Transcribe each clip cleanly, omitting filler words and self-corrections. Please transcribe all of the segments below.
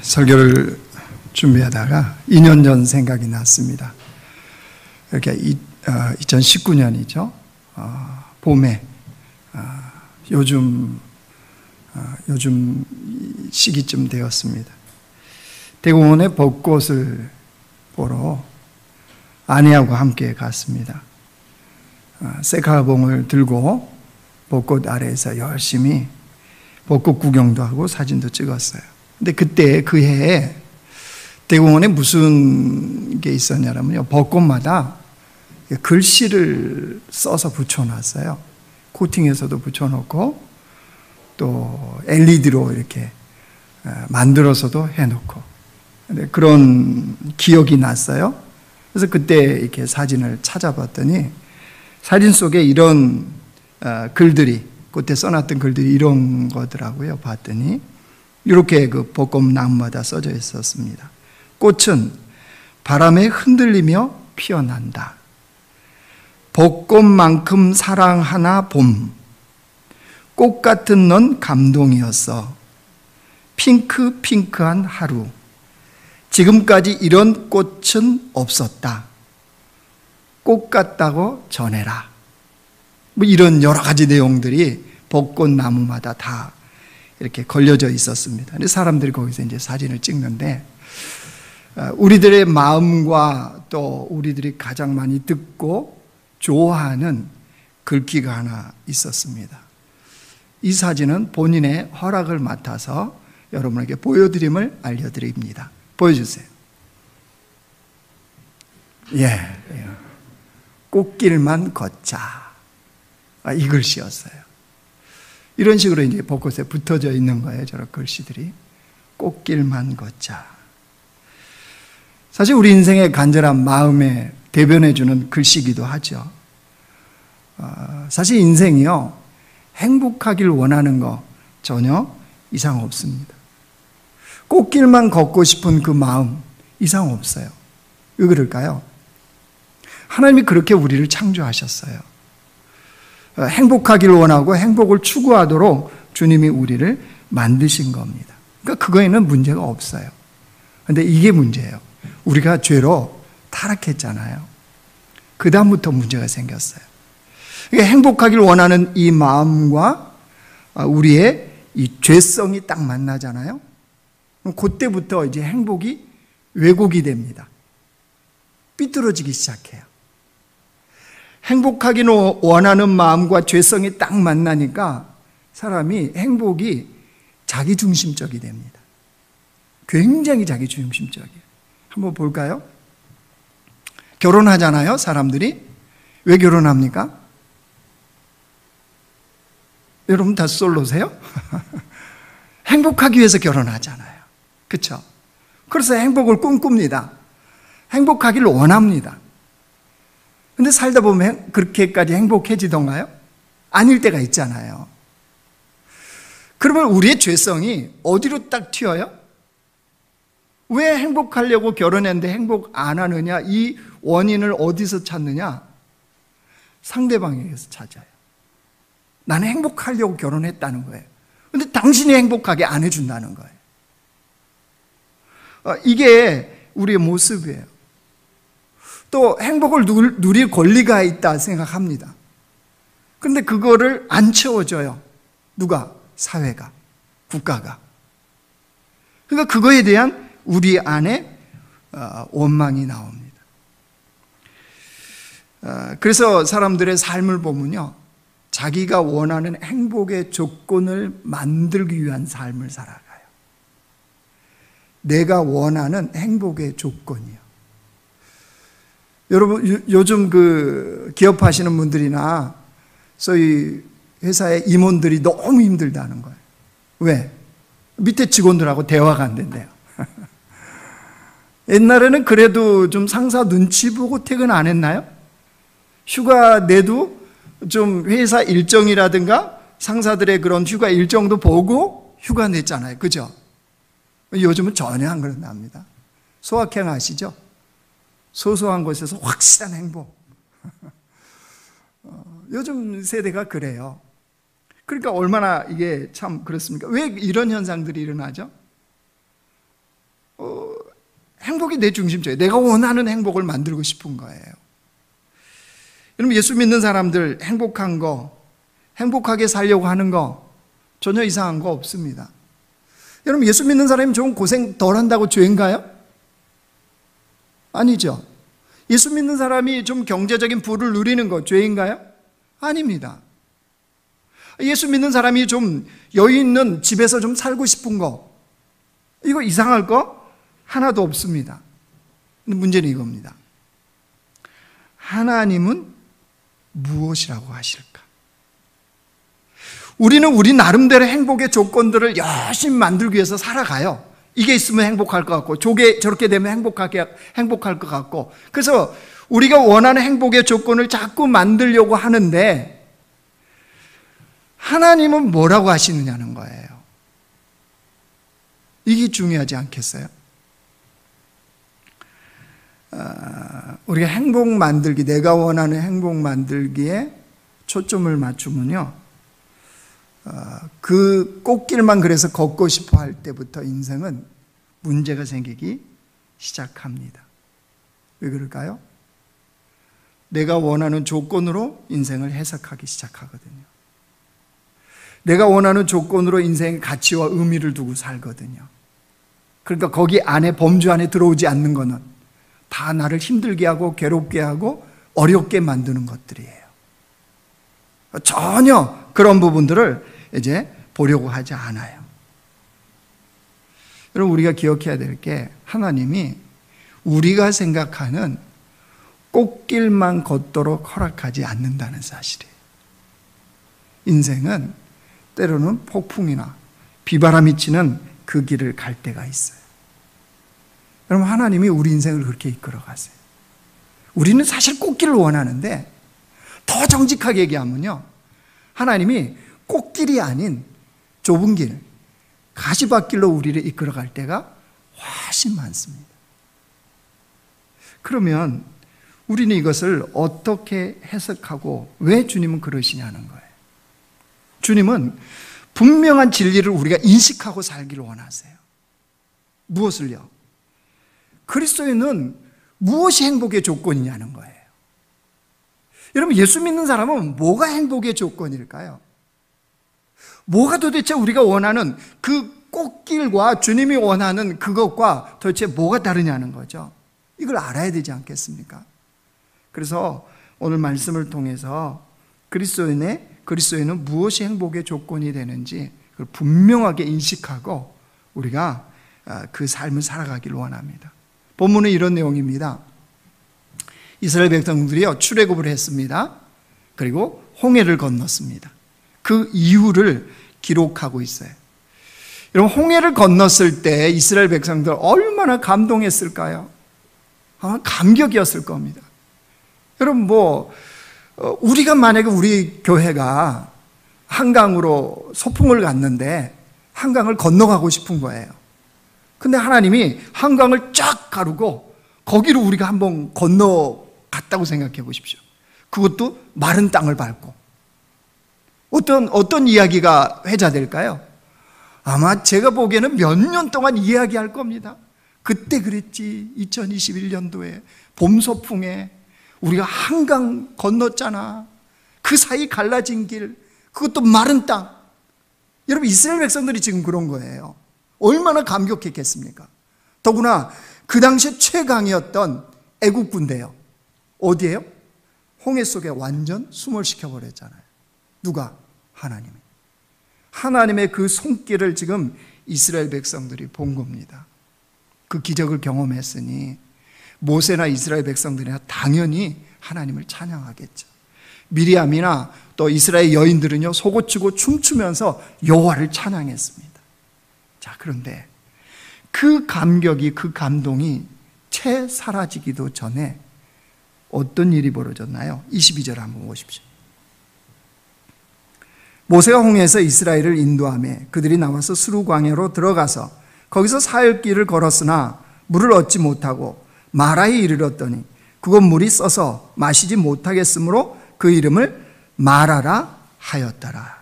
설교를 준비하다가 2년 전 생각이 났습니다. 이렇게 2019년이죠. 봄에 요즘 시기쯤 되었습니다. 대공원에 벚꽃을 보러 아내하고 함께 갔습니다. 셀카봉을 들고 벚꽃 아래에서 열심히 벚꽃 구경도 하고 사진도 찍었어요. 근데 그때 그 해에 대공원에 무슨 게 있었냐면요, 벚꽃마다 글씨를 써서 붙여놨어요. 코팅해서도 붙여놓고 또 LED로 이렇게 만들어서도 해놓고, 근데 그런 기억이 났어요. 그래서 그때 이렇게 사진을 찾아봤더니 사진 속에 이런 글들이, 그때 써놨던 글들이 이런 거더라고요. 봤더니 이렇게 그 벚꽃나무마다 써져 있었습니다. 꽃은 바람에 흔들리며 피어난다. 벚꽃만큼 사랑하나 봄. 꽃 같은 넌 감동이었어. 핑크한 하루. 지금까지 이런 꽃은 없었다. 꽃 같다고 전해라. 뭐 이런 여러 가지 내용들이 벚꽃나무마다 다 이렇게 걸려져 있었습니다. 근데 사람들이 거기서 이제 사진을 찍는데, 우리들의 마음과 또 우리들이 가장 많이 듣고 좋아하는 글귀가 하나 있었습니다. 이 사진은 본인의 허락을 맡아서 여러분에게 보여드림을 알려드립니다. 보여주세요. 예. 꽃길만 걷자. 이 글씨였어요. 이런 식으로 이제 벚꽃에 붙어져 있는 거예요. 저런 글씨들이. 꽃길만 걷자. 사실 우리 인생의 간절한 마음에 대변해주는 글씨이기도 하죠. 사실 인생이요, 행복하길 원하는 거 전혀 이상 없습니다. 꽃길만 걷고 싶은 그 마음 이상 없어요. 왜 그럴까요? 하나님이 그렇게 우리를 창조하셨어요. 행복하길 원하고 행복을 추구하도록 주님이 우리를 만드신 겁니다. 그러니까 그거에는 문제가 없어요. 그런데 이게 문제예요. 우리가 죄로 타락했잖아요. 그 다음부터 문제가 생겼어요. 그러니까 행복하길 원하는 이 마음과 우리의 이 죄성이 딱 만나잖아요. 그럼 그때부터 이제 행복이 왜곡이 됩니다. 삐뚤어지기 시작해요. 행복하길 원하는 마음과 죄성이 딱 만나니까 사람이 행복이 자기중심적이 됩니다. 굉장히 자기중심적이에요. 한번 볼까요? 결혼하잖아요, 사람들이. 왜 결혼합니까? 여러분 다 솔로세요? 행복하기 위해서 결혼하잖아요. 그렇죠? 그래서 행복을 꿈꿉니다. 행복하기를 원합니다. 근데 살다 보면 그렇게까지 행복해지던가요? 아닐 때가 있잖아요. 그러면 우리의 죄성이 어디로 딱 튀어요? 왜 행복하려고 결혼했는데 행복 안 하느냐? 이 원인을 어디서 찾느냐? 상대방에게서 찾아요. 나는 행복하려고 결혼했다는 거예요. 근데 당신이 행복하게 안 해준다는 거예요. 이게 우리의 모습이에요. 또 행복을 누릴 권리가 있다 생각합니다. 그런데 그거를 안 채워줘요. 누가? 사회가, 국가가. 그러니까 그거에 대한 우리 안에 원망이 나옵니다. 그래서 사람들의 삶을 보면요, 자기가 원하는 행복의 조건을 만들기 위한 삶을 살아가요. 내가 원하는 행복의 조건이요. 여러분, 요즘 그 기업하시는 분들이나 소위 회사의 임원들이 너무 힘들다는 거예요. 왜? 밑에 직원들하고 대화가 안 된대요. 옛날에는 그래도 좀 상사 눈치 보고 퇴근 안 했나요? 휴가 내도 좀 회사 일정이라든가 상사들의 그런 휴가 일정도 보고 휴가 냈잖아요. 그죠? 요즘은 전혀 안 그런답니다. 소확행 아시죠? 소소한 곳에서 확실한 행복. 요즘 세대가 그래요. 그러니까 얼마나 이게 참 그렇습니까? 왜 이런 현상들이 일어나죠? 행복이 내 중심적이에요. 내가 원하는 행복을 만들고 싶은 거예요. 여러분, 예수 믿는 사람들 행복한 거, 행복하게 살려고 하는 거 전혀 이상한 거 없습니다. 여러분, 예수 믿는 사람이 좀 고생 덜 한다고 죄인가요? 아니죠. 예수 믿는 사람이 좀 경제적인 부를 누리는 거 죄인가요? 아닙니다. 예수 믿는 사람이 좀 여유 있는 집에서 좀 살고 싶은 거, 이거 이상할 거 하나도 없습니다. 근데 문제는 이겁니다. 하나님은 무엇이라고 하실까? 우리는 우리 나름대로 행복의 조건들을 열심히 만들기 위해서 살아가요. 이게 있으면 행복할 것 같고, 저렇게 되면 행복할 것 같고, 그래서 우리가 원하는 행복의 조건을 자꾸 만들려고 하는데, 하나님은 뭐라고 하시느냐는 거예요. 이게 중요하지 않겠어요? 우리가 행복 만들기, 내가 원하는 행복 만들기에 초점을 맞추면요, 그 꽃길만 그래서 걷고 싶어 할 때부터 인생은 문제가 생기기 시작합니다. 왜 그럴까요? 내가 원하는 조건으로 인생을 해석하기 시작하거든요. 내가 원하는 조건으로 인생의 가치와 의미를 두고 살거든요. 그러니까 거기 안에, 범주 안에 들어오지 않는 거는 다 나를 힘들게 하고 괴롭게 하고 어렵게 만드는 것들이에요. 전혀 그런 부분들을 이제 보려고 하지 않아요. 여러분, 우리가 기억해야 될 게, 하나님이 우리가 생각하는 꽃길만 걷도록 허락하지 않는다는 사실이에요. 인생은 때로는 폭풍이나 비바람이 치는 그 길을 갈 때가 있어요. 여러분, 하나님이 우리 인생을 그렇게 이끌어 가세요. 우리는 사실 꽃길을 원하는데, 더 정직하게 얘기하면요, 하나님이 꽃길이 아닌 좁은 길, 가시밭길로 우리를 이끌어 갈 때가 훨씬 많습니다. 그러면 우리는 이것을 어떻게 해석하고 왜 주님은 그러시냐는 거예요. 주님은 분명한 진리를 우리가 인식하고 살기를 원하세요. 무엇을요? 그리스도인은 무엇이 행복의 조건이냐는 거예요. 여러분, 예수 믿는 사람은 뭐가 행복의 조건일까요? 뭐가 도대체 우리가 원하는 그 꽃길과 주님이 원하는 그것과 도대체 뭐가 다르냐는 거죠. 이걸 알아야 되지 않겠습니까? 그래서 오늘 말씀을 통해서 그리스도인은 무엇이 행복의 조건이 되는지 그걸 분명하게 인식하고 우리가 그 삶을 살아가기를 원합니다. 본문은 이런 내용입니다. 이스라엘 백성들이요, 출애굽을 했습니다. 그리고 홍해를 건넜습니다. 그 이유를 기록하고 있어요. 여러분, 홍해를 건넜을 때 이스라엘 백성들 얼마나 감동했을까요? 아마 감격이었을 겁니다. 여러분, 우리가 만약에 우리 교회가 한강으로 소풍을 갔는데 한강을 건너가고 싶은 거예요. 근데 하나님이 한강을 쫙 가르고 거기로 우리가 한번 건너갔다고 생각해 보십시오. 그것도 마른 땅을 밟고. 어떤 이야기가 회자될까요? 아마 제가 보기에는 몇 년 동안 이야기할 겁니다. 그때 그랬지, 2021년도에 봄 소풍에 우리가 한강 건넜잖아. 그 사이 갈라진 길, 그것도 마른 땅. 여러분, 이스라엘 백성들이 지금 그런 거예요. 얼마나 감격했겠습니까? 더구나 그 당시에 최강이었던 애국 군대요. 어디에요? 홍해 속에 완전 수몰시켜버렸잖아요. 누가? 하나님이. 하나님의 그 손길을 지금 이스라엘 백성들이 본 겁니다. 그 기적을 경험했으니 모세나 이스라엘 백성들이나 당연히 하나님을 찬양하겠죠. 미리암이나 또 이스라엘 여인들은요, 속옷치고 춤추면서 여호와를 찬양했습니다. 자, 그런데 그 감격이, 그 감동이 채 사라지기도 전에 어떤 일이 벌어졌나요? 22절 한번 보십시오. 모세가 홍해에서 이스라엘을 인도하며 그들이 나와서 스루 광야로 들어가서 거기서 사흘길을 걸었으나 물을 얻지 못하고 마라에 이르렀더니 그곳 물이 써서 마시지 못하겠으므로 그 이름을 마라라 하였더라.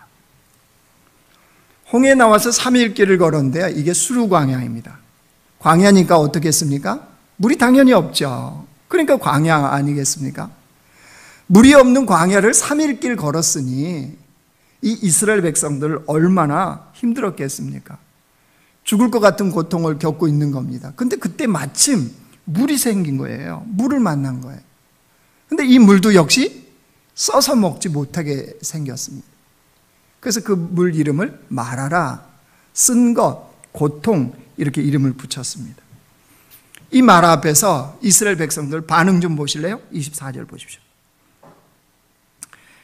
홍해에 나와서 3일 길을 걸었는데 이게 수루 광야입니다. 광야니까 어떻겠습니까? 물이 당연히 없죠. 그러니까 광야 아니겠습니까? 물이 없는 광야를 3일 길 걸었으니 이 이스라엘 백성들 얼마나 힘들었겠습니까? 죽을 것 같은 고통을 겪고 있는 겁니다. 근데 그때 마침 물이 생긴 거예요. 물을 만난 거예요. 근데 이 물도 역시 써서 먹지 못하게 생겼습니다. 그래서 그 물 이름을 마라라, 쓴 것, 고통, 이렇게 이름을 붙였습니다. 이 마라 앞에서 이스라엘 백성들 반응 좀 보실래요? 24절 보십시오.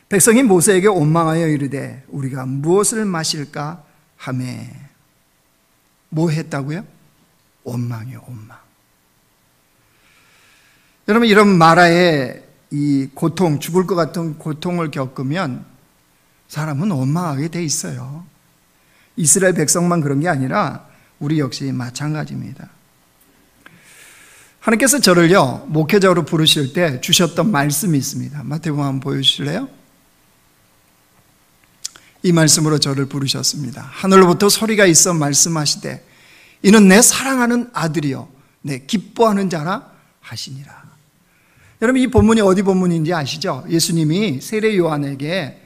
백성이 모세에게 원망하여 이르되 우리가 무엇을 마실까 하매. 뭐 했다고요? 원망이요, 원망. 여러분, 이런 마라의 이 고통, 죽을 것 같은 고통을 겪으면 사람은 원망하게 돼 있어요. 이스라엘 백성만 그런 게 아니라 우리 역시 마찬가지입니다. 하나님께서 저를요, 목회자로 부르실 때 주셨던 말씀이 있습니다. 마태복음 한번 보여주실래요? 이 말씀으로 저를 부르셨습니다. 하늘로부터 소리가 있어 말씀하시되 이는 내 사랑하는 아들이요 내 기뻐하는 자라 하시니라. 여러분, 이 본문이 어디 본문인지 아시죠? 예수님이 세례 요한에게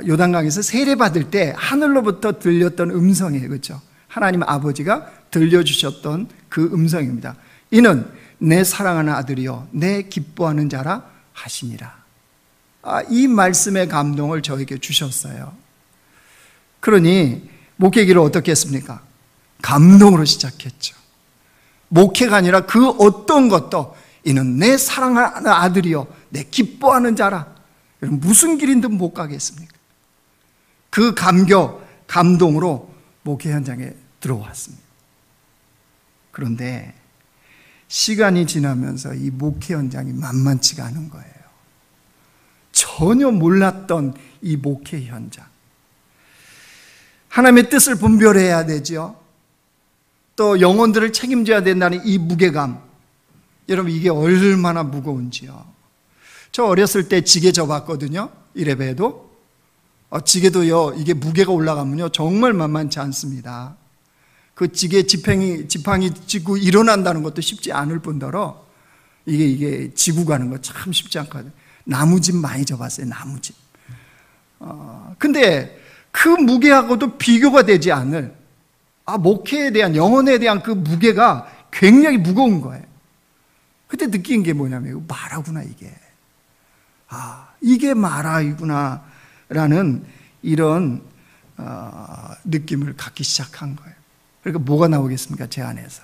요단강에서 세례 받을 때 하늘로부터 들렸던 음성이에요. 그렇죠? 하나님 아버지가 들려주셨던 그 음성입니다. 이는 내 사랑하는 아들이요 내 기뻐하는 자라 하시니라. 이 말씀의 감동을 저에게 주셨어요. 그러니 목회기를 어떻게 했습니까? 감동으로 시작했죠. 목회가 아니라 그 어떤 것도 이는 내 사랑하는 아들이요 내 기뻐하는 자라. 여러분, 무슨 길인든 못 가겠습니까? 그 감동으로 목회 현장에 들어왔습니다. 그런데 시간이 지나면서 이 목회 현장이 만만치가 않은 거예요. 전혀 몰랐던 이 목회 현장. 하나님의 뜻을 분별해야 되죠. 또 영혼들을 책임져야 된다는 이 무게감. 여러분, 이게 얼마나 무거운지요. 저 어렸을 때 지게 져봤거든요. 이래봬도. 지게도요, 이게 무게가 올라가면요 정말 만만치 않습니다. 그 지게 지팡이 지고 일어난다는 것도 쉽지 않을 뿐더러 이게 지고 가는 거 참 쉽지 않거든요. 나무집 많이 져봤어요. 나무집. 근데 그 무게하고도 비교가 되지 않을 목회에 대한, 영혼에 대한 그 무게가 굉장히 무거운 거예요. 그때 느낀 게 뭐냐면 이거 마라구나, 이게. 이게 마라이구나 라는 이런 느낌을 갖기 시작한 거예요. 그러니까 뭐가 나오겠습니까? 제 안에서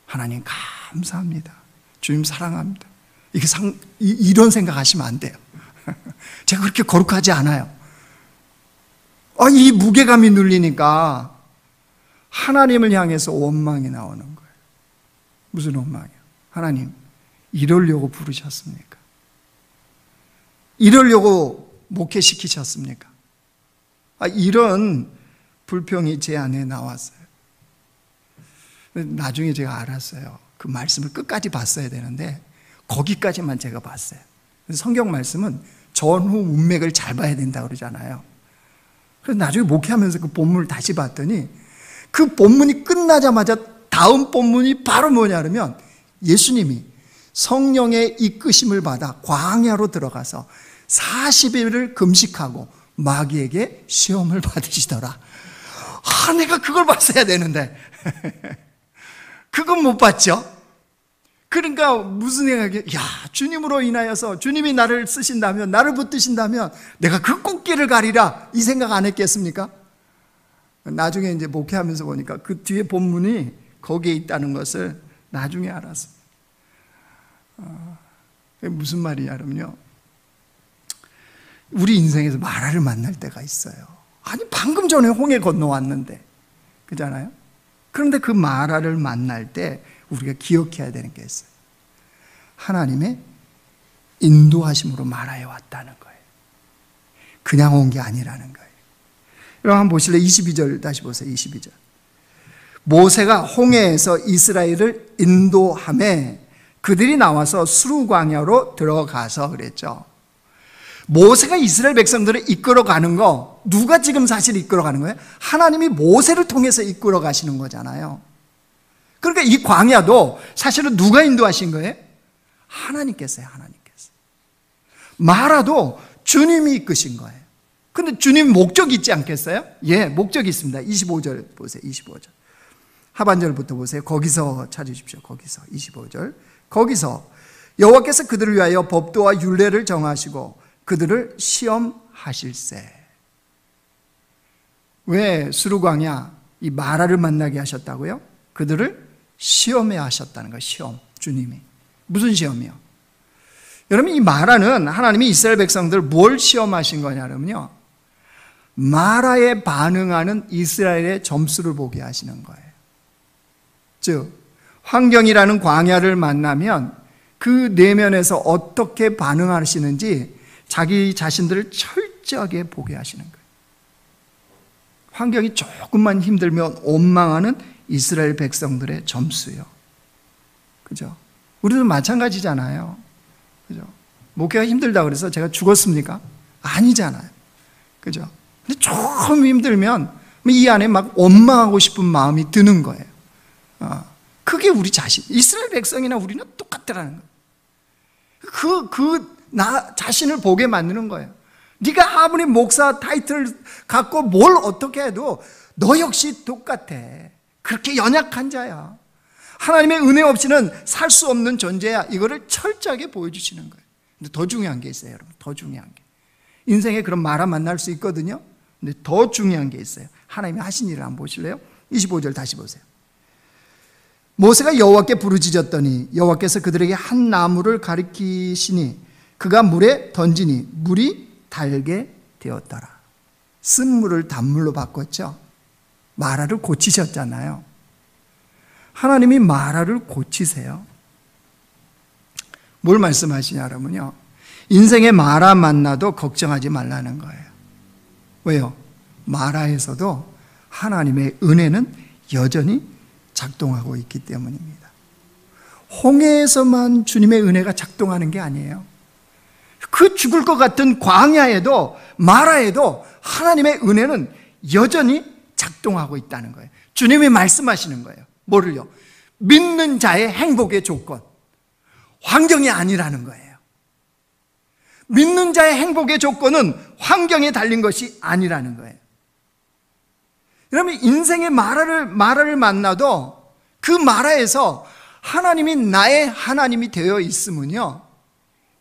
하나님 감사합니다, 주님 사랑합니다, 이런 생각하시면 안 돼요. 제가 그렇게 거룩하지 않아요. 이 무게감이 눌리니까 하나님을 향해서 원망이 나오는 거예요. 무슨 원망이요? 하나님, 이러려고 부르셨습니까? 이러려고 목회시키셨습니까? 이런 불평이 제 안에 나왔어요. 나중에 제가 알았어요. 그 말씀을 끝까지 봤어야 되는데 거기까지만 제가 봤어요. 성경 말씀은 전후 문맥을 잘 봐야 된다고 그러잖아요. 그래서 나중에 목회하면서 그 본문을 다시 봤더니 그 본문이 끝나자마자 다음 본문이 바로 뭐냐면 예수님이 성령의 이끄심을 받아 광야로 들어가서 40일을 금식하고 마귀에게 시험을 받으시더라. 내가 그걸 봤어야 되는데 그건 못 봤죠. 그러니까 무슨 생각이에요? 주님으로 인하여서 주님이 나를 쓰신다면, 나를 붙드신다면 내가 그 꽃길을 가리라, 이 생각 안 했겠습니까? 나중에 이제 목회하면서 보니까 그 뒤에 본문이 거기에 있다는 것을 나중에 알았어요. 무슨 말이냐면요, 우리 인생에서 마라를 만날 때가 있어요. 방금 전에 홍해 건너왔는데, 그잖아요? 그런데 그 마라를 만날 때 우리가 기억해야 되는 게 있어요. 하나님의 인도하심으로 마라에 왔다는 거예요. 그냥 온 게 아니라는 거예요. 여러분 한번 보실래요? 22절 다시 보세요. 22절. 모세가 홍해에서 이스라엘을 인도하매 그들이 나와서 수르 광야로 들어가서 그랬죠. 모세가 이스라엘 백성들을 이끌어가는 거, 누가 지금 사실 이끌어가는 거예요? 하나님이 모세를 통해서 이끌어가시는 거잖아요. 그러니까 그러니까 이 광야도 사실은 누가 인도하신 거예요? 하나님께서요. 하나님께서. 마라도 주님이 이끄신 거예요. 근데 주님 목적이 있지 않겠어요? 예, 목적이 있습니다. 25절 보세요. 25절. 하반절부터 보세요. 거기서 찾으십시오. 거기서 25절. 거기서 여호와께서 그들을 위하여 법도와 율례를 정하시고 그들을 시험하실세. 왜 수르광야 이 마라를 만나게 하셨다고요? 그들을 시험해 하셨다는 거예요. 시험. 주님이. 무슨 시험이요? 여러분, 이 마라는 하나님이 이스라엘 백성들 뭘 시험하신 거냐면요, 마라에 반응하는 이스라엘의 점수를 보게 하시는 거예요. 즉 환경이라는 광야를 만나면 그 내면에서 어떻게 반응하시는지 자기 자신들을 철저하게 보게 하시는 거예요. 환경이 조금만 힘들면 원망하는 이스라엘 백성들의 점수요. 그죠? 우리도 마찬가지잖아요. 그죠? 목회가 힘들다 그래서 제가 죽었습니까? 아니잖아요. 그죠? 근데 조금 힘들면 이 안에 막 원망하고 싶은 마음이 드는 거예요. 그게 우리 자신, 이스라엘 백성이나 우리는 똑같더라는 거예요. 나 자신을 보게 만드는 거예요. 네가 아무리 목사 타이틀을 갖고 뭘 어떻게 해도 너 역시 똑같아. 그렇게 연약한 자야. 하나님의 은혜 없이는 살 수 없는 존재야. 이거를 철저하게 보여주시는 거예요. 근데 더 중요한 게 있어요, 여러분. 더 중요한 게. 인생에 그런 마라 만날 수 있거든요. 근데 더 중요한 게 있어요. 하나님이 하신 일을 한번 보실래요? 25절 다시 보세요. 모세가 여호와께 부르짖었더니 여호와께서 그들에게 한 나무를 가리키시니 그가 물에 던지니 물이 달게 되었더라. 쓴물을 단물로 바꿨죠. 마라를 고치셨잖아요. 하나님이 마라를 고치세요. 뭘 말씀하시냐면요, 인생에 마라 만나도 걱정하지 말라는 거예요. 왜요? 마라에서도 하나님의 은혜는 여전히 작동하고 있기 때문입니다. 홍해에서만 주님의 은혜가 작동하는 게 아니에요. 그 죽을 것 같은 광야에도, 마라에도 하나님의 은혜는 여전히 작동하고 있다는 거예요. 주님이 말씀하시는 거예요. 뭐를요? 믿는 자의 행복의 조건, 환경이 아니라는 거예요. 믿는 자의 행복의 조건은 환경에 달린 것이 아니라는 거예요. 여러분, 인생의 마라를 만나도 그 마라에서 하나님이 나의 하나님이 되어 있으면요,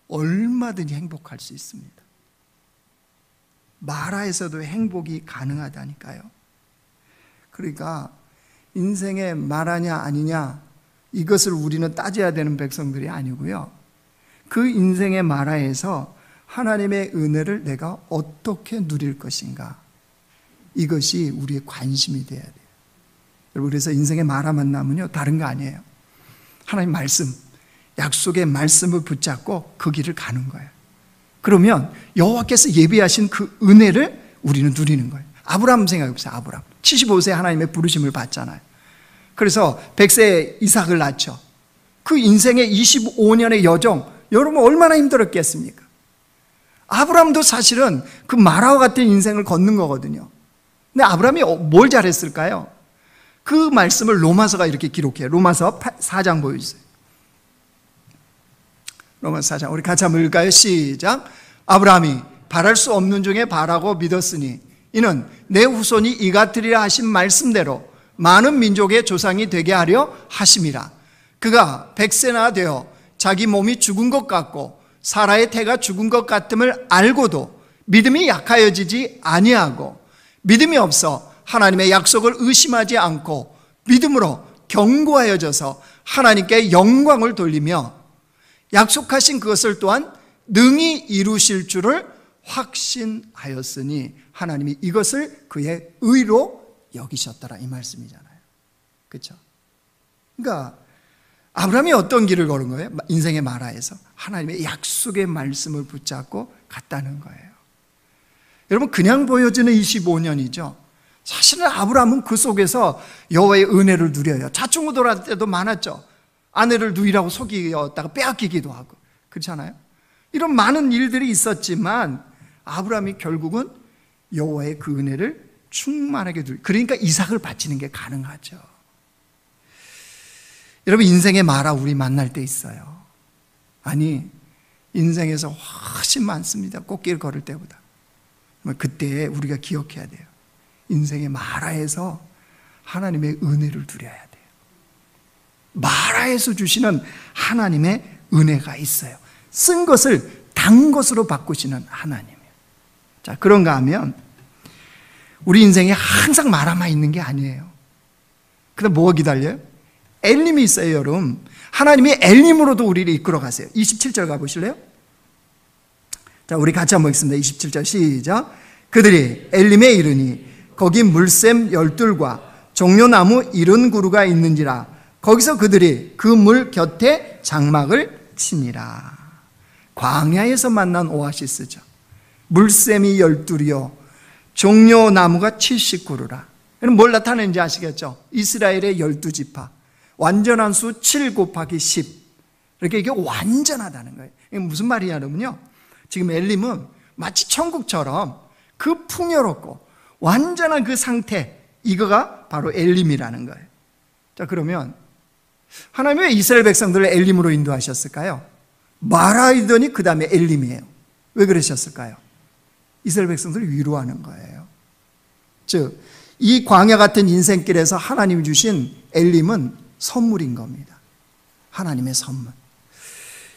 얼마든지 행복할 수 있습니다. 마라에서도 행복이 가능하다니까요. 그러니까 인생의 마라냐 아니냐 이것을 우리는 따져야 되는 백성들이 아니고요, 그 인생의 마라에서 하나님의 은혜를 내가 어떻게 누릴 것인가, 이것이 우리의 관심이 돼야 돼요. 여러분, 그래서 인생의 마라 만나면요, 다른 거 아니에요. 하나님 말씀, 약속의 말씀을 붙잡고 그 길을 가는 거예요. 그러면 여호와께서 예비하신 그 은혜를 우리는 누리는 거예요. 아브라함 생각해보세요. 아브라함 75세 하나님의 부르심을 받잖아요. 그래서 100세에 이삭을 낳죠. 그 인생의 25년의 여정, 여러분 얼마나 힘들었겠습니까? 아브라함도 사실은 그 마라와 같은 인생을 걷는 거거든요. 근데 아브라함이 뭘 잘했을까요? 그 말씀을 로마서가 이렇게 기록해요. 로마서 4장 보여주세요. 로마서 4장 우리 같이 한번 읽을까요? 시작. 아브라함이 바랄 수 없는 중에 바라고 믿었으니 이는 내 후손이 이같으리라 하신 말씀대로 많은 민족의 조상이 되게 하려 하심이라. 그가 100세나 되어 자기 몸이 죽은 것 같고 사라의 태가 죽은 것 같음을 알고도 믿음이 약하여지지 아니하고 믿음이 없어 하나님의 약속을 의심하지 않고 믿음으로 견고하여져서 하나님께 영광을 돌리며 약속하신 그것을 또한 능히 이루실 줄을 확신하였으니 하나님이 이것을 그의 의로 여기셨더라, 이 말씀이잖아요. 그렇죠? 그러니까 아브라함이 어떤 길을 걸은 거예요? 인생의 마라에서 하나님의 약속의 말씀을 붙잡고 갔다는 거예요. 여러분, 그냥 보여지는 25년이죠. 사실은 아브라함은 그 속에서 여호와의 은혜를 누려요. 좌충우돌할 때도 많았죠. 아내를 누이라고 속이었다가 빼앗기기도 하고, 그렇잖아요. 이런 많은 일들이 있었지만 아브라함이 결국은 여호와의 그 은혜를 충만하게 누리, 그러니까 이삭을 바치는 게 가능하죠. 여러분, 인생의 마라 우리 만날 때 있어요. 아니, 인생에서 훨씬 많습니다. 꽃길 걸을 때보다. 그때 우리가 기억해야 돼요. 인생의 마라에서 하나님의 은혜를 누려야 돼요. 마라에서 주시는 하나님의 은혜가 있어요. 쓴 것을 단 것으로 바꾸시는 하나님이에요. 자, 그런가 하면 우리 인생에 항상 마라만 있는 게 아니에요. 그다음 뭐가 기다려요? 엘림이 있어요, 여러분. 하나님이 엘림으로도 우리를 이끌어 가세요. 27절 가보실래요? 자, 우리 같이 한번 읽습니다. 27절 시작. 그들이 엘림에 이르니 거기 물샘 12과 종려나무 70그루가 있는지라 거기서 그들이 그 물 곁에 장막을 치니라. 광야에서 만난 오아시스죠. 물샘이 12이요 종려나무가 70그루라. 뭘 나타내는지 아시겠죠? 이스라엘의 12지파 완전한 수 7 곱하기 10. 이렇게 이게 완전하다는 거예요. 이게 무슨 말이냐 그러면요, 지금 엘림은 마치 천국처럼 그 풍요롭고 완전한 그 상태, 이거가 바로 엘림이라는 거예요. 자, 그러면 하나님이 왜 이스라엘 백성들을 엘림으로 인도하셨을까요? 마라이더니 그 다음에 엘림이에요. 왜 그러셨을까요? 이스라엘 백성들을 위로하는 거예요. 즉, 이 광야 같은 인생길에서 하나님이 주신 엘림은 선물인 겁니다. 하나님의 선물.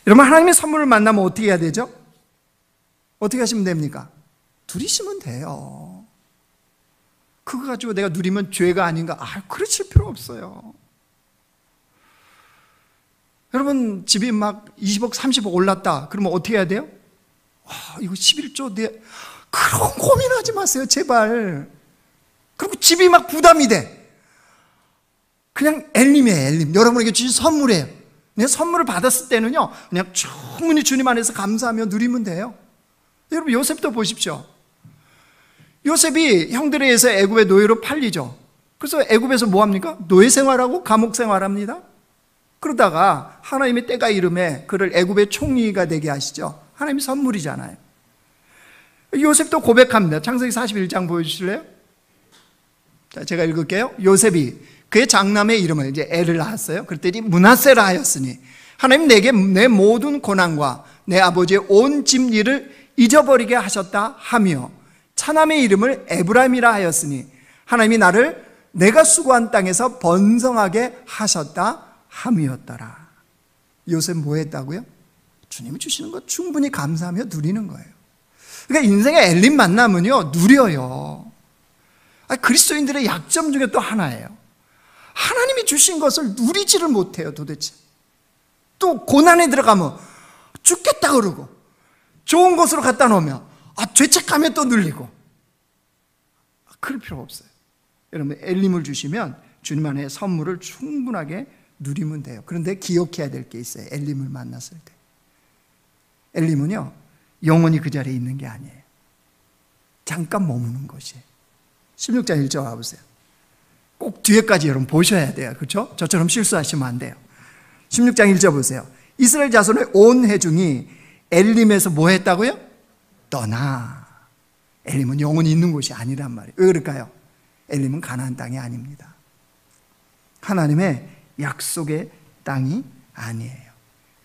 여러분, 하나님의 선물을 만나면 어떻게 해야 되죠? 어떻게 하시면 됩니까? 누리시면 돼요. 그거 가지고 내가 누리면 죄가 아닌가? 그러실 필요 없어요. 여러분, 집이 막 20억, 30억 올랐다. 그러면 어떻게 해야 돼요? 이거 11조 그런 고민하지 마세요, 제발. 그리고 집이 막 부담이 돼. 그냥 엘림이에요, 엘림. 여러분에게 주신 선물이에요. 내 선물을 받았을 때는요, 그냥 충분히 주님 안에서 감사하며 누리면 돼요. 여러분, 요셉도 보십시오. 요셉이 형들에 의해서 애굽의 노예로 팔리죠. 그래서 애굽에서 뭐 합니까? 노예 생활하고 감옥 생활합니다. 그러다가 하나님의 때가 이름에 그를 애굽의 총리가 되게 하시죠. 하나님의 선물이잖아요. 요셉도 고백합니다. 창세기 41장 보여주실래요? 자, 제가 읽을게요. 요셉이 그의 장남의 이름을 이제 애를 낳았어요. 그랬더니 므낫세라 하였으니 하나님 내게 내 모든 고난과 내 아버지의 온 집 일을 잊어버리게 하셨다 하며 차남의 이름을 에브라임이라 하였으니 하나님이 나를 내가 수고한 땅에서 번성하게 하셨다 함이었더라. 요셉 뭐 했다고요? 주님이 주시는 것 충분히 감사하며 누리는 거예요. 그러니까 인생의 엘림 만나면요, 누려요. 그리스도인들의 약점 중에 또 하나예요. 하나님이 주신 것을 누리지를 못해요, 도대체. 또 고난에 들어가면 죽겠다 그러고, 좋은 곳으로 갖다 놓으면 죄책감에 또 눌리고. 그럴 필요가 없어요. 여러분, 엘림을 주시면 주님 안에 선물을 충분하게 누리면 돼요. 그런데 기억해야 될 게 있어요. 엘림을 만났을 때. 엘림은요, 영원히 그 자리에 있는 게 아니에요. 잠깐 머무는 것이에요. 16장 1절 와보세요. 꼭 뒤에까지 여러분 보셔야 돼요. 그렇죠? 저처럼 실수하시면 안 돼요. 16장 1절 보세요. 이스라엘 자손의 온 회중이 엘림에서 뭐 했다고요? 떠나. 엘림은 영원히 있는 곳이 아니란 말이에요. 왜 그럴까요? 엘림은 가나안 땅이 아닙니다. 하나님의 약속의 땅이 아니에요.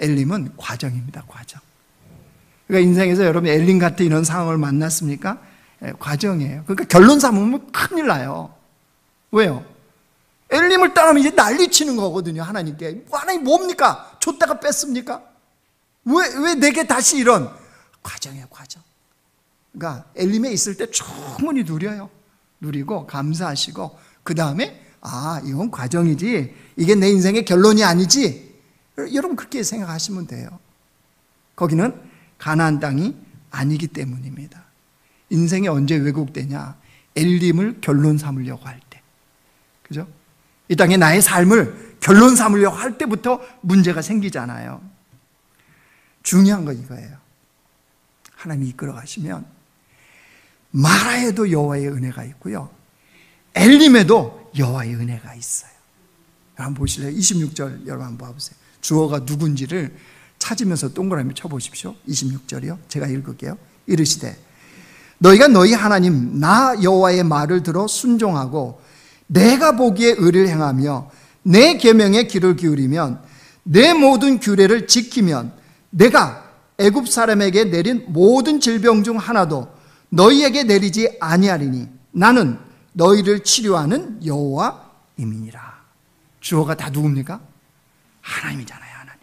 엘림은 과정입니다. 과정. 그러니까 인생에서 여러분 엘림 같은 이런 상황을 만났습니까? 과정이에요. 그러니까 결론 삼으면 큰일 나요. 왜요? 엘림을 따르면 이제 난리치는 거거든요. 하나님께. 하나님 뭡니까? 줬다가 뺐습니까? 왜 내게 다시 이런? 과정이에요. 과정. 그러니까 엘림에 있을 때 충분히 누려요. 누리고 감사하시고 그 다음에 이건 과정이지, 이게 내 인생의 결론이 아니지, 여러분 그렇게 생각하시면 돼요. 거기는 가나안 땅이 아니기 때문입니다. 인생이 언제 왜곡되냐? 엘림을 결론 삼으려고 할 때. 그죠? 이 땅에 나의 삶을 결론 삼으려고 할 때부터 문제가 생기잖아요. 중요한 건 이거예요. 하나님이 이끌어 가시면 마라에도 여호와의 은혜가 있고요, 엘림에도 여호와의 은혜가 있어요. 한번 보실래요? 26절 여러분 한번 봐보세요. 주어가 누군지를 찾으면서 동그라미 쳐보십시오. 26절이요. 제가 읽을게요. 이르시되 너희가 너희 하나님 나 여호와의 말을 들어 순종하고 내가 보기에 의를 행하며 내 계명에 귀를 기울이면 내 모든 규례를 지키면 내가 애굽 사람에게 내린 모든 질병 중 하나도 너희에게 내리지 아니하리니 나는 너희를 치료하는 여호와임이니라. 주어가 다 누굽니까? 하나님이잖아요. 하나님.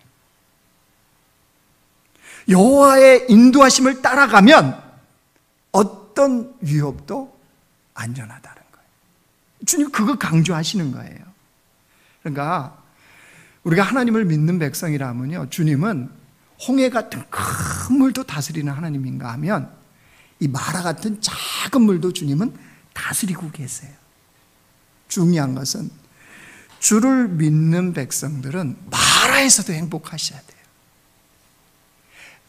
여호와의 인도하심을 따라가면 어떤 위협도 안전하다는 거예요. 주님 그거 강조하시는 거예요. 그러니까 우리가 하나님을 믿는 백성이라면요, 주님은 홍해 같은 큰 물도 다스리는 하나님인가 하면 이 마라 같은 작은 물도 주님은 다스리고 계세요. 중요한 것은 주를 믿는 백성들은 마라에서도 행복하셔야 돼요.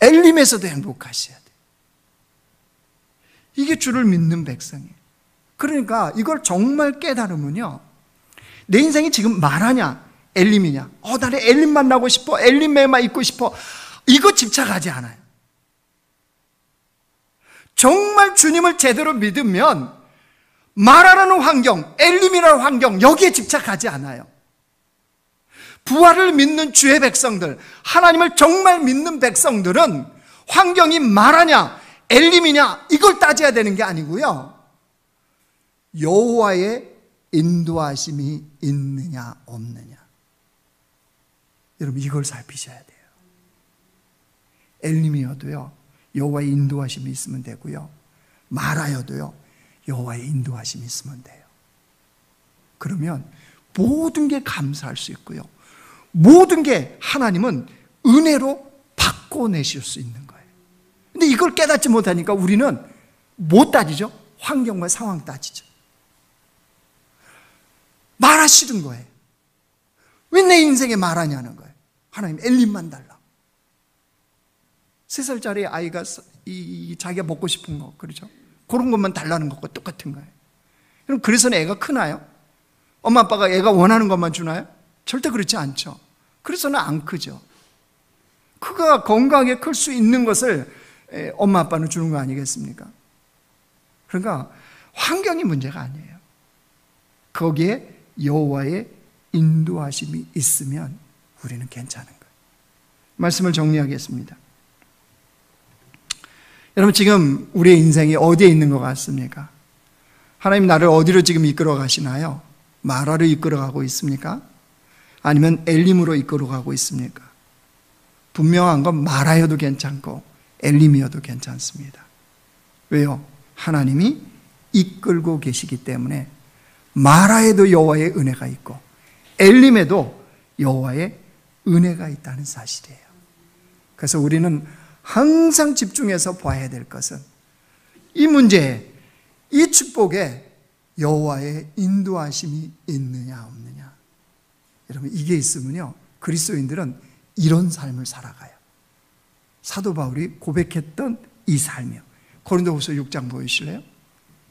엘림에서도 행복하셔야 돼요. 이게 주를 믿는 백성이에요. 그러니까 이걸 정말 깨달으면요, 내 인생이 지금 마라냐 엘림이냐, 나는 엘림 만나고 싶어, 엘림에만 있고 싶어, 이거 집착하지 않아요. 정말 주님을 제대로 믿으면 마라라는 환경, 엘림이라는 환경, 여기에 집착하지 않아요. 부활을 믿는 주의 백성들, 하나님을 정말 믿는 백성들은 환경이 마라냐 엘림이냐 이걸 따져야 되는 게 아니고요, 여호와의 인도하심이 있느냐 없느냐, 여러분 이걸 살피셔야 돼요. 엘림이어도요 여호와의 인도하심이 있으면 되고요, 마라여도요 여호와의 인도하심이 있으면 돼요. 그러면 모든 게 감사할 수 있고요, 모든 게 하나님은 은혜로 바꿔내실 수 있는 거예요. 근데 이걸 깨닫지 못하니까 우리는 못 따지죠? 환경과 상황 따지죠. 마라 싫은 거예요. 왜 내 인생에 마라냐는 거예요. 하나님 엘림만 달라. 3살짜리 아이가 자기가 먹고 싶은 거, 그렇죠? 그런 것만 달라는 것과 똑같은 거예요. 그럼 그래서 애가 크나요? 엄마 아빠가 애가 원하는 것만 주나요? 절대 그렇지 않죠. 그래서는 안 크죠. 그가 건강하게 클 수 있는 것을 엄마 아빠는 주는 거 아니겠습니까? 그러니까 환경이 문제가 아니에요. 거기에 여호와의 인도하심이 있으면 우리는 괜찮은 거예요. 말씀을 정리하겠습니다. 여러분 지금 우리의 인생이 어디에 있는 것 같습니까? 하나님 나를 어디로 지금 이끌어 가시나요? 마라로 이끌어 가고 있습니까? 아니면 엘림으로 이끌어 가고 있습니까? 분명한 건 마라여도 괜찮고 엘림이어도 괜찮습니다. 왜요? 하나님이 이끌고 계시기 때문에 마라에도 여호와의 은혜가 있고 엘림에도 여호와의 은혜가 있다는 사실이에요. 그래서 우리는 항상 집중해서 봐야 될 것은 이 문제에, 이 축복에 여호와의 인도하심이 있느냐 없느냐. 여러분 이게 있으면요 그리스도인들은 이런 삶을 살아가요. 사도 바울이 고백했던 이 삶이요. 고린도후서 6장 보이실래요?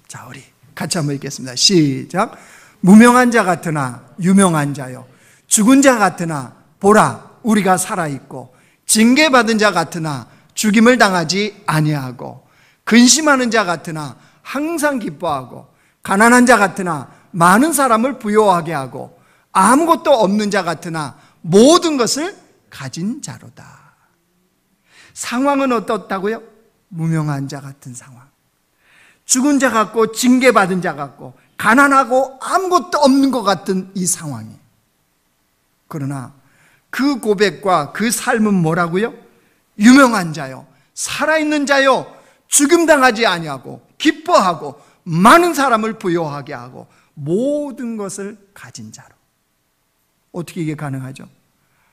자, 우리 같이 한번 읽겠습니다. 시작. 무명한 자 같으나 유명한 자요, 죽은 자 같으나 보라 우리가 살아있고, 징계받은 자 같으나 죽임을 당하지 아니하고, 근심하는 자 같으나 항상 기뻐하고, 가난한 자 같으나 많은 사람을 부요하게 하고, 아무것도 없는 자 같으나 모든 것을 가진 자로다. 상황은 어떻다고요? 무명한 자 같은 상황, 죽은 자 같고 징계받은 자 같고 가난하고 아무것도 없는 것 같은 이 상황이, 그러나 그 고백과 그 삶은 뭐라고요? 유명한 자요, 살아있는 자요, 죽임당하지 아니하고 기뻐하고 많은 사람을 부요하게 하고 모든 것을 가진 자로. 어떻게 이게 가능하죠?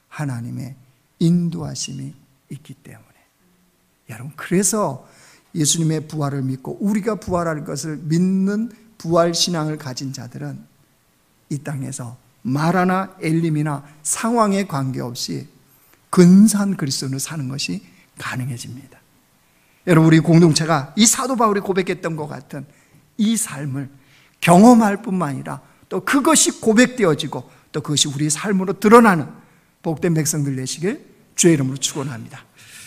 하나님의 인도하심이 있기 때문에. 여러분 그래서 예수님의 부활을 믿고 우리가 부활할 것을 믿는 부활신앙을 가진 자들은 이 땅에서 마라나 엘림이나 상황에 관계없이 근사한 그리스도인으로 사는 것이 가능해집니다. 여러분 우리 공동체가 이 사도 바울이 고백했던 것 같은 이 삶을 경험할 뿐만 아니라 또 그것이 고백되어지고 또 그것이 우리의 삶으로 드러나는 복된 백성들 되시길 주의 이름으로 축원합니다.